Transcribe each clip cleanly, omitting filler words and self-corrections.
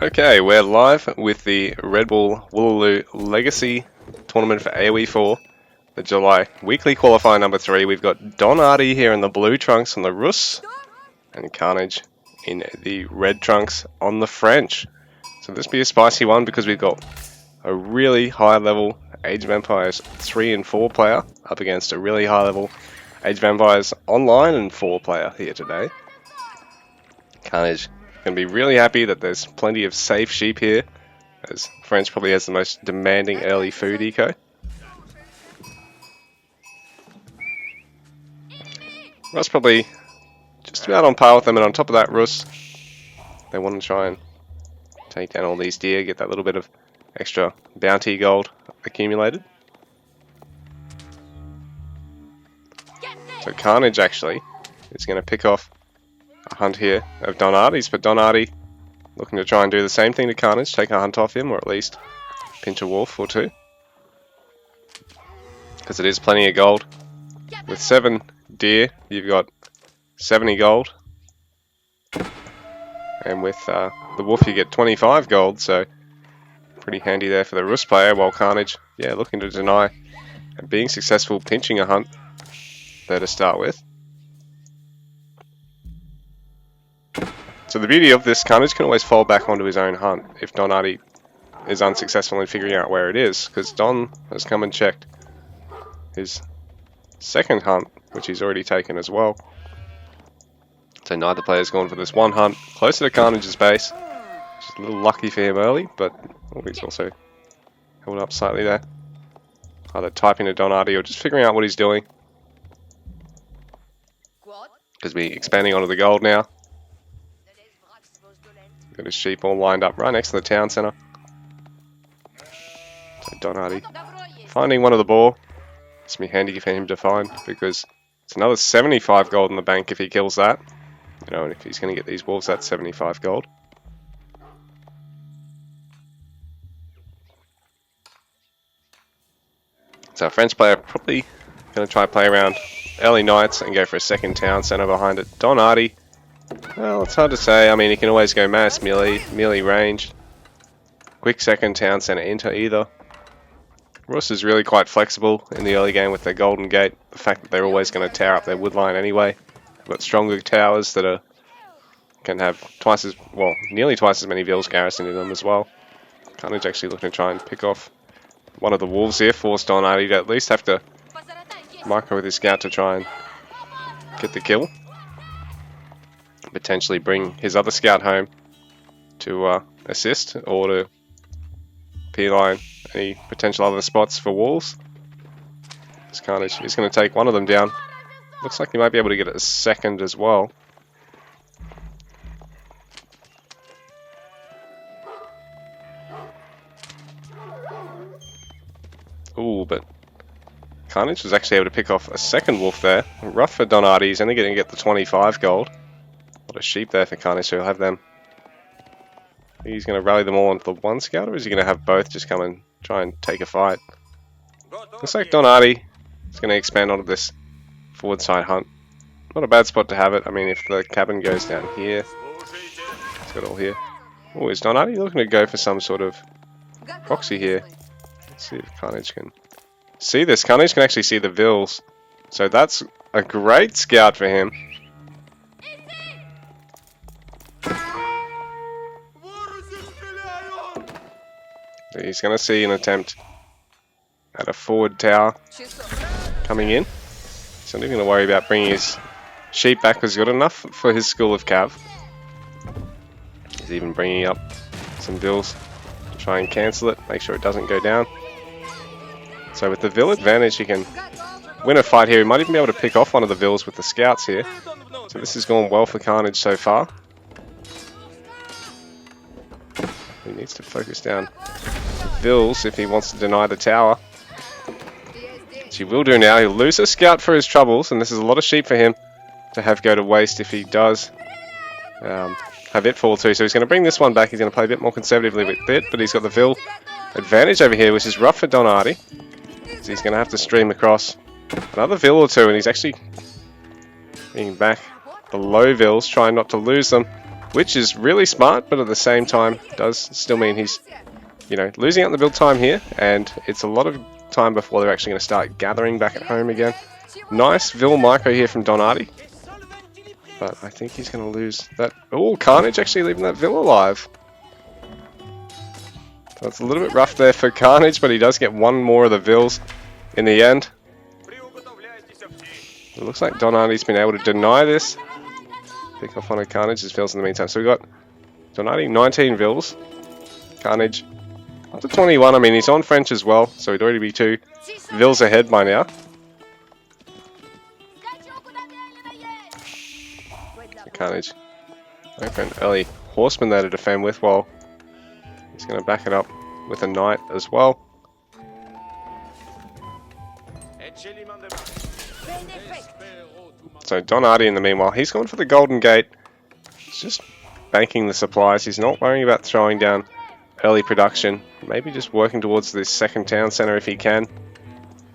Okay, we're live with the Red Bull Woolaloo Legacy Tournament for AoE4, the July weekly qualifier number 3. We've got Artie here in the blue trunks on the Rus, and Carnage in the red trunks on the French. So this will be a spicy one because we've got a really high level Age of Empires 3 and 4 player up against a really high level Age of Empires Online and 4 player here today. Carnage going to be really happy that there's plenty of safe sheep here, as French probably has the most demanding early food eco. Rus probably just about on par with them, and on top of that, Rus, they want to try and take down all these deer, get that little bit of extra bounty gold accumulated. So Carnage actually is going to pick off a hunt here of Artie's, but Artie looking to try and do the same thing to Carnage, take a hunt off him, or at least pinch a wolf or two, because it is plenty of gold. With 7 deer, you've got 70 gold, and with the wolf you get 25 gold, so pretty handy there for the Rus player, while Carnage, yeah, looking to deny and being successful pinching a hunt there to start with. So the beauty of this, Carnage can always fall back onto his own hunt if Artie is unsuccessful in figuring out where it is, because Don has come and checked his second hunt, which he's already taken as well. So neither player's gone for this one hunt closer to Carnage's base, which is a little lucky for him early, but he's also held up slightly there. Either typing to Artie or just figuring out what he's doing, because we're expanding onto the gold now. Got his sheep all lined up right next to the town centre. So Artie finding one of the boar. It's going to be handy for him to find, because it's another 75 gold in the bank if he kills that. You know, and if he's going to get these wolves, that's 75 gold. So our French player probably going to try to play around early nights and go for a second town centre behind it. Artie, well, it's hard to say. I mean, he can always go mass, melee ranged. Quick second town centre into either. Rus is really quite flexible in the early game with their golden gate. The fact that they're always going to tower up their wood line anyway. They've got stronger towers that can have nearly twice as many vills garrisoned in them as well. Carnage actually looking to try and pick off one of the wolves here, forced Artie to at least have to micro with his scout to try and get the kill. Potentially bring his other scout home to assist, or to P-line any potential other spots for wolves. This Carnage is going to take one of them down. Looks like he might be able to get a second as well. Ooh, but Carnage was actually able to pick off a second wolf there. Rough for Artie, he's only going to get the 25 gold. A lot of sheep there for Carnage, so he'll have them. He's going to rally them all onto the one scout, or is he going to have both just come and try and take a fight? Looks like Artie is going to expand onto this forward side hunt. Not a bad spot to have it. I mean, if the cabin goes down here, it's got all here. Oh, is Artie looking to go for some sort of proxy here? Let's see if Carnage can see this. Carnage can actually see the vills, so that's a great scout for him. He's going to see an attempt at a forward tower coming in. He's not even going to worry about bringing his sheep back, was good enough for his school of cav. He's even bringing up some vills to try and cancel it, make sure it doesn't go down. So with the vill advantage, he can win a fight here. He might even be able to pick off one of the vills with the scouts here. So this has gone well for Carnage so far. He needs to focus down the vills if he wants to deny the tower, which he will do now. He'll lose a scout for his troubles, and this is a lot of sheep for him to have go to waste if he does have it fall too. So he's going to bring this one back. He's going to play a bit more conservatively with it, but he's got the vill advantage over here, which is rough for Artie. So he's going to have to stream across another vill or two, and he's actually bringing back the low vills, trying not to lose them. which is really smart, but at the same time does still mean he's, you know, losing out the build time here, and it's a lot of time before they're actually going to start gathering back at home again. Nice Vil micro here from Artie, but I think he's going to lose that. Oh, Carnage actually leaving that Vil alive. That's a little bit rough there for Carnage, but he does get one more of the Vils in the end. It looks like Artie's been able to deny this. Pick off one of Carnage's Vils in the meantime. So we've got Artie 19 Vils. Carnage up to 21. I mean, he's on French as well, so he'd already be 2 Vils ahead by now. So Carnage going for an early Horseman there to defend with, while he's going to back it up with a Knight as well. So Artie in the meanwhile, he's gone for the Golden Gate. He's just banking the supplies. He's not worrying about throwing down early production. Maybe just working towards this second town centre if he can.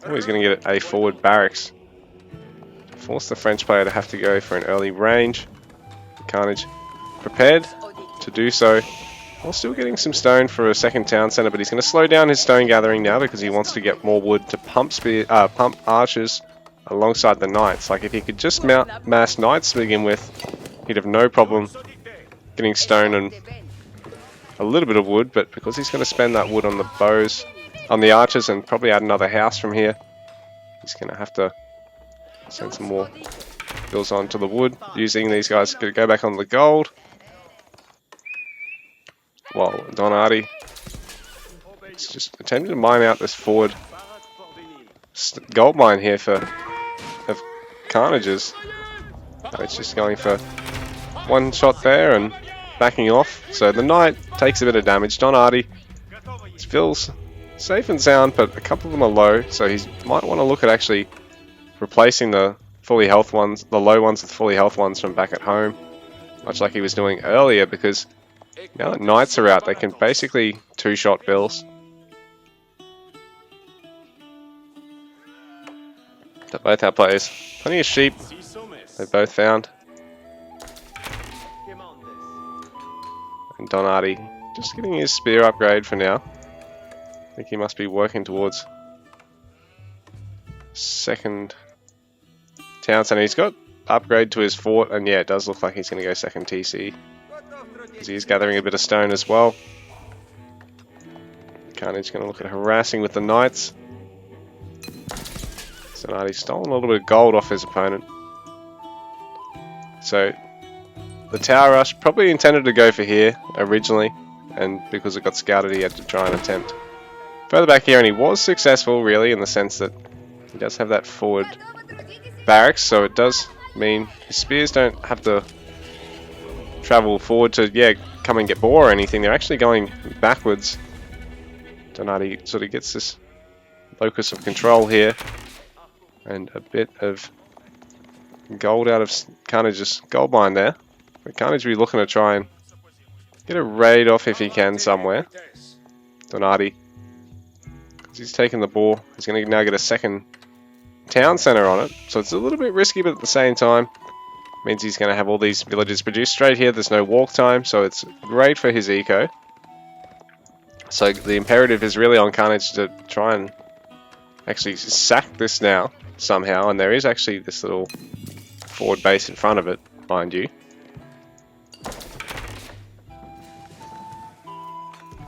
Oh, he's going to get a forward barracks. Force the French player to have to go for an early range. Carnage prepared to do so. While still getting some stone for a second town centre, but he's going to slow down his stone gathering now because he wants to get more wood to pump archers alongside the knights. Like, if he could just mount mass knights to begin with, he'd have no problem getting stone and a little bit of wood, but because he's going to spend that wood on the bows, on the archers, and probably add another house from here, he's going to have to send some more bills onto the wood, using these guys to go back on the gold. While Artie is just attempting to mine out this forward gold mine here of Carnage's. It's just going for one shot there and backing off. So the Knight takes a bit of damage. Artie feels safe and sound, but a couple of them are low, so he might want to look at actually replacing the fully health ones, the low ones with fully health ones from back at home, much like he was doing earlier, because now that Knights are out, they can basically two-shot Vils. They're both our players. Plenty of sheep they both found. And Artie just getting his spear upgrade for now. I think he must be working towards second town center. He's got upgrade to his fort, and yeah, it does look like he's going to go second TC. Because he's gathering a bit of stone as well. Carnage going to look at harassing with the knights. So Artie's stolen a little bit of gold off his opponent. So the tower rush probably intended to go for here originally, and because it got scouted he had to try and attempt further back here, and he was successful really, in the sense that he does have that forward barracks, so it does mean his spears don't have to travel forward to come and get boar or anything. They're actually going backwards. Artie sort of gets this locus of control here, and a bit of gold out of Carnage's gold mine there. But Carnage will be looking to try and get a raid off if he can somewhere. Artie, because he's taken the boar, he's going to now get a second town centre on it, so it's a little bit risky, but at the same time means he's going to have all these villages produced straight here. There's no walk time, so it's great for his eco. So the imperative is really on Carnage to try and actually sack this now somehow, and there is actually this little forward base in front of it, mind you.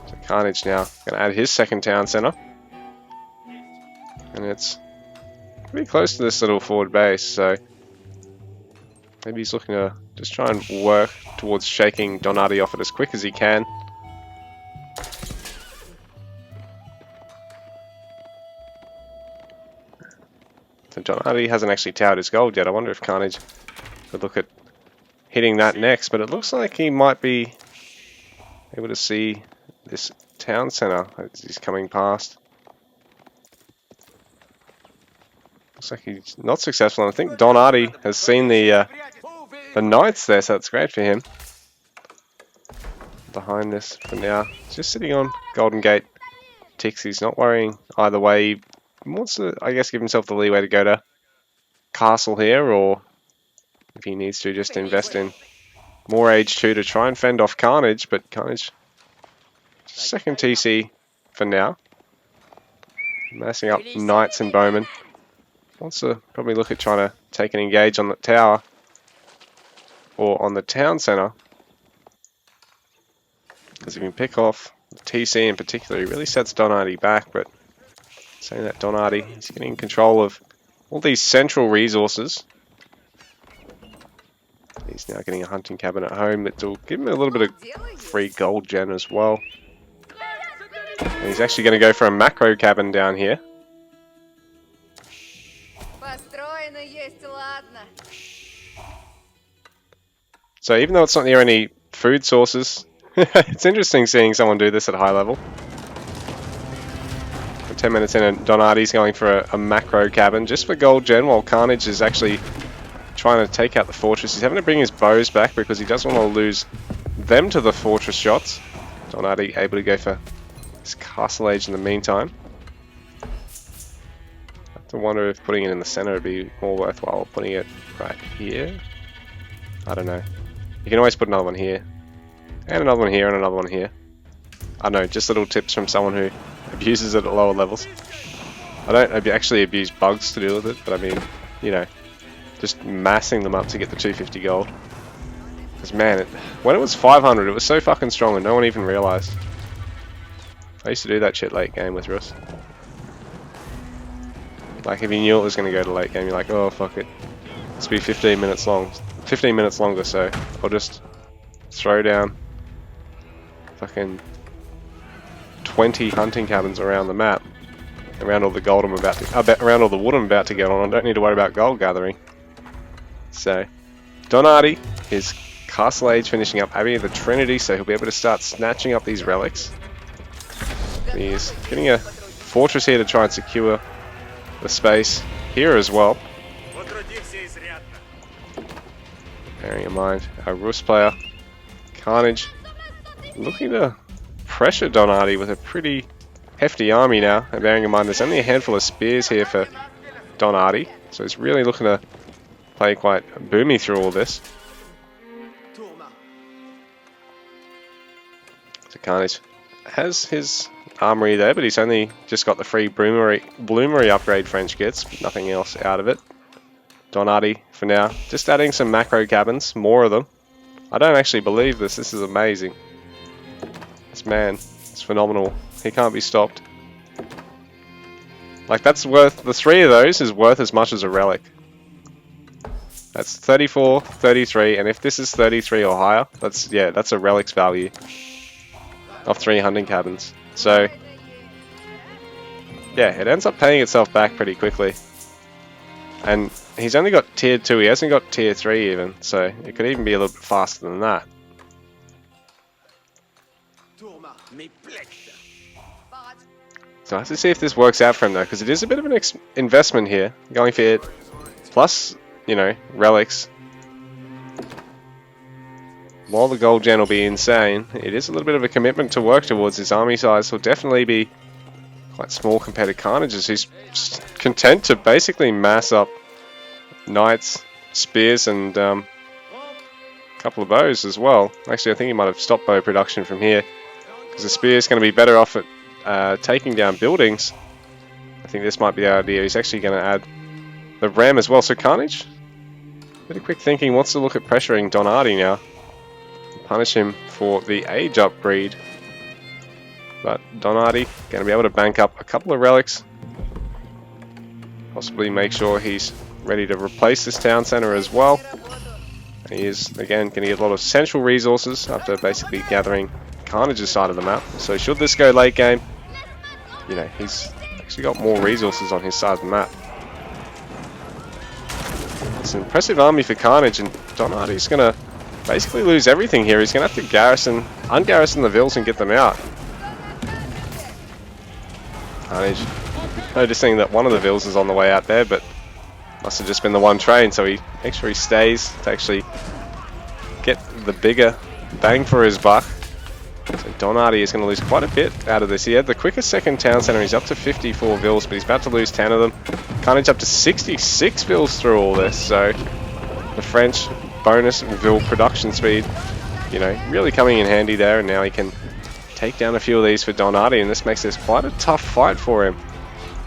So Carnage now going to add his second town centre, and it's pretty close to this little forward base, so maybe he's looking to just try and work towards shaking Artie off it as quick as he can. So Artie hasn't actually towered his gold yet. I wonder if Carnage could look at hitting that next, but it looks like he might be able to see this town centre as he's coming past. Looks like he's not successful, and I think Artie has seen the knights there, so that's great for him. Behind this for now, he's just sitting on Golden Gate ticks. He's not worrying either way. He wants to, I guess, give himself the leeway to go to castle here, or if he needs to, just invest in more age 2 to try and fend off Carnage, but Carnage, second TC for now. Massing up Knights and Bowmen. Wants to probably look at trying to take an engage on the tower or on the town centre. Because if you can pick off the TC in particular, he really sets Don Artie back, but saying that Don Artie, he's getting control of all these central resources. He's now getting a hunting cabin at home that will give him a little bit of free gold gen as well. And he's actually going to go for a macro cabin down here. So even though it's not near any food sources, it's interesting seeing someone do this at high level. 10 minutes in and Don Artie's going for a macro cabin just for gold gen, while Carnage is actually trying to take out the fortress. He's having to bring his bows back because he doesn't want to lose them to the fortress shots. Don Artie able to go for his castle age in the meantime. I have to wonder if putting it in the center would be more worthwhile or putting it right here. I don't know. You can always put another one here. And another one here and another one here. I don't know, just little tips from someone who abuses it at lower levels. I don't actually abuse bugs to deal with it, but I mean, you know, just massing them up to get the 250 gold. Because man, when it was 500, it was so fucking strong and no one even realized. I used to do that shit late game with Rus. Like if you knew it was going to go to late game, you're like, oh fuck it. Let's be 15 minutes long. 15 minutes longer, so I'll just throw down fucking 20 hunting cabins around the map, around all the gold I'm about to, around all the wood I'm about to get on. I don't need to worry about gold gathering. So, Don Artie, his castle age finishing up Abbey of the Trinity, so he'll be able to start snatching up these relics. He's getting a fortress here to try and secure the space here as well. Bearing in mind, our Rus player, Carnage, looking to pressure Don Artie with a pretty hefty army now, and bearing in mind there's only a handful of spears here for Don Artie, so he's really looking to play quite boomy through all this. So Carnage has his armory there, but he's only just got the free bloomery upgrade French gets, nothing else out of it. Don Artie, for now, just adding some macro cabins, more of them. I don't actually believe this is amazing. This man is phenomenal, he can't be stopped. Like that's worth, the 3 of those is worth as much as a relic. That's 34, 33, and if this is 33 or higher, that's, yeah, that's a relic's value of 3 hunting cabins. So, yeah, it ends up paying itself back pretty quickly. And he's only got tier 2, he hasn't got tier 3 even, so it could even be a little bit faster than that. So I have to see if this works out for him though, because it is a bit of an investment here, going for it, plus, you know, relics. While the gold gen will be insane, it is a little bit of a commitment to work towards. His army size will definitely be quite small compared to Carnage's, who's content to basically mass up knights, spears, and a couple of bows as well. Actually, I think he might have stopped bow production from here, because the spear is going to be better off at taking down buildings. I think this might be the idea. He's actually going to add the ram as well. So Carnage, bit of quick thinking, wants to look at pressuring Don Artie now, punish him for the age upgrade. But Don Artie going to be able to bank up a couple of relics, possibly make sure he's ready to replace this town center as well. And he is again going to get a lot of central resources after basically gathering Carnage's side of the map. So should this go late game, you know, he's actually got more resources on his side of the map. It's an impressive army for Carnage, and Don Artie's going to basically lose everything here. He's going to have to ungarrison the vills and get them out. Carnage noticing that one of the vills is on the way out there, but must have just been the one train, so he makes sure he stays to actually get the bigger bang for his buck. So Don Artie is going to lose quite a bit out of this. He had the quickest second town center. He's up to 54 vills, but he's about to lose 10 of them. Carnage up to 66 vills through all this, so the French bonus Vil production speed, you know, really coming in handy there, and now he can take down a few of these for Don Artie, and this makes this quite a tough fight for him.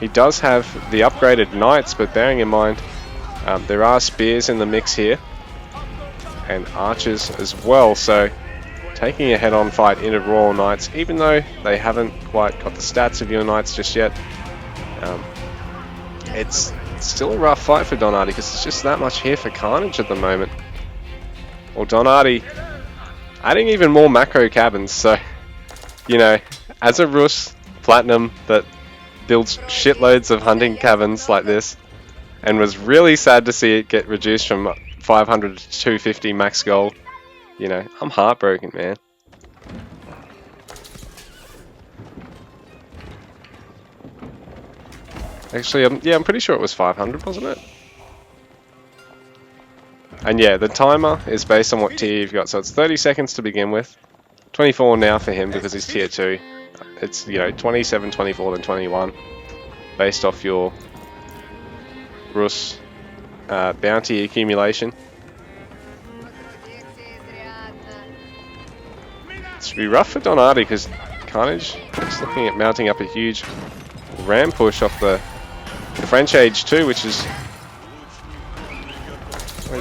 He does have the upgraded knights, but bearing in mind there are spears in the mix here, and archers as well, so taking a head-on fight into Royal Knights, even though they haven't quite got the stats of your knights just yet, it's still a rough fight for Don Artie because it's just that much here for Carnage at the moment. Well, Don Artie adding even more macro cabins, so, you know, as a Rus Platinum that builds shitloads of hunting cabins like this, and was really sad to see it get reduced from 500 to 250 max gold, you know, I'm heartbroken, man. Actually, yeah, I'm pretty sure it was 500, wasn't it? And yeah, the timer is based on what tier you've got, so it's 30 seconds to begin with. 24 now for him because he's tier 2. It's, you know, 27, 24, then 21. Based off your Rus bounty accumulation. It should be rough for Don Artie because Carnage is looking at mounting up a huge ram push off the French Age 2, which is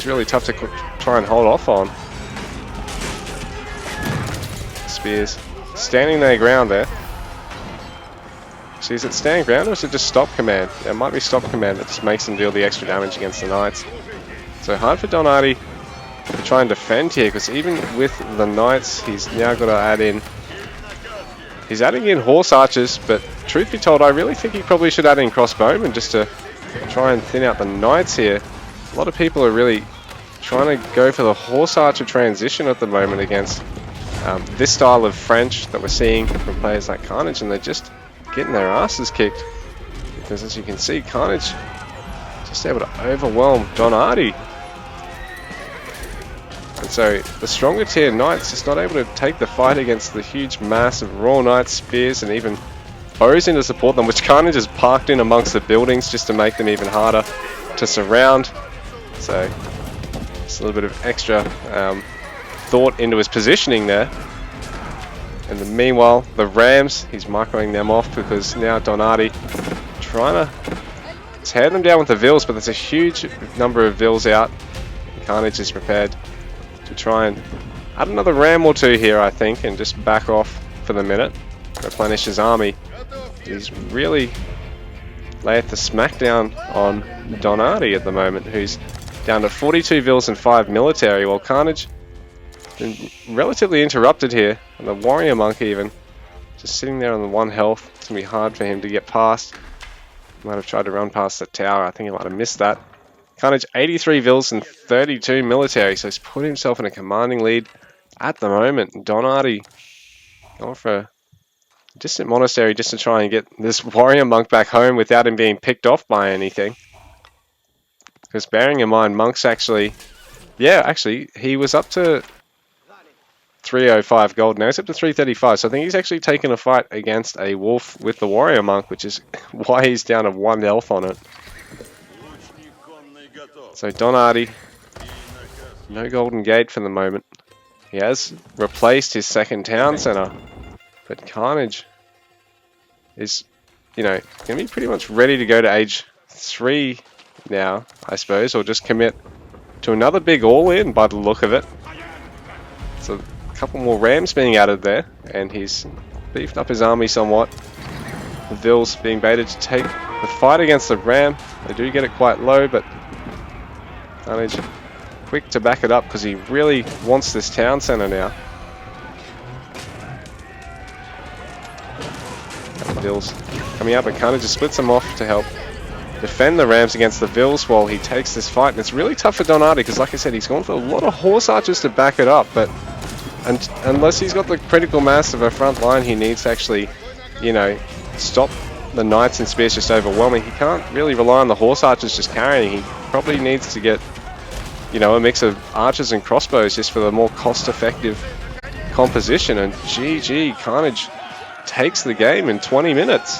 really tough to try and hold off on. Spears standing their ground there. So is it standing ground or is it just stop command? Yeah, it might be stop command that just makes them deal the extra damage against the knights. So hard for Don Artie to try and defend here, because even with the knights, he's now got to add in... He's adding in horse archers, but truth be told, I really think he probably should add in crossbowmen just to try and thin out the knights here. A lot of people are really trying to go for the horse archer transition at the moment against this style of French that we're seeing from players like Carnage, and they're just getting their asses kicked. Because as you can see, Carnage just able to overwhelm Don Artie. And so the stronger tier knights just not able to take the fight against the huge mass of Royal Knights, spears, and even bows in to support them, which Carnage has parked in amongst the buildings just to make them even harder to surround. So just a little bit of extra thought into his positioning there. And then meanwhile, the Rams, he's microing them off because now Don Artie trying to tear them down with the Vils, but there's a huge number of Vils out. Carnage is prepared to try and add another Ram or two here, I think, and just back off for the minute. Replenish his army. He's really laying the smackdown on Don Artie at the moment, who's down to 42 Vils and 5 military, while Carnage been relatively interrupted here, and the Warrior Monk even just sitting there on the 1 health. It's going to be hard for him to get past. Might have tried to run past the tower. I think he might have missed that. Carnage 83 Vils and 32 military, so he's put himself in a commanding lead at the moment. Don Artie going for a distant monastery just to try and get this Warrior Monk back home without him being picked off by anything. Because bearing in mind, Monk's actually... Yeah, actually, he was up to 305 gold, now he's up to 335, so I think he's actually taken a fight against a wolf with the Warrior Monk, which is why he's down to 1 health on it. So Don Artie, no Golden Gate for the moment. He has replaced his second town centre, but Carnage is, you know, going to be pretty much ready to go to age 3 now, I suppose, or just commit to another big all-in by the look of it. So a couple more Rams being added there, and he's beefed up his army somewhat. The Vils being baited to take the fight against the Ram. They do get it quite low, but Carnage quick to back it up because he really wants this town centre now. And the Vils coming up, and Carnage just splits them off to help defend the Rams against the Vils while he takes this fight. And it's really tough for Don Artie because, like I said, he's gone for a lot of horse archers to back it up, but unless he's got the critical mass of a front line, he needs to actually, you know, stop the knights and spears just overwhelming. He can't really rely on the horse archers just carrying. He probably needs to get, you know, a mix of archers and crossbows just for the more cost-effective composition. And GG, Carnage takes the game in 20 minutes.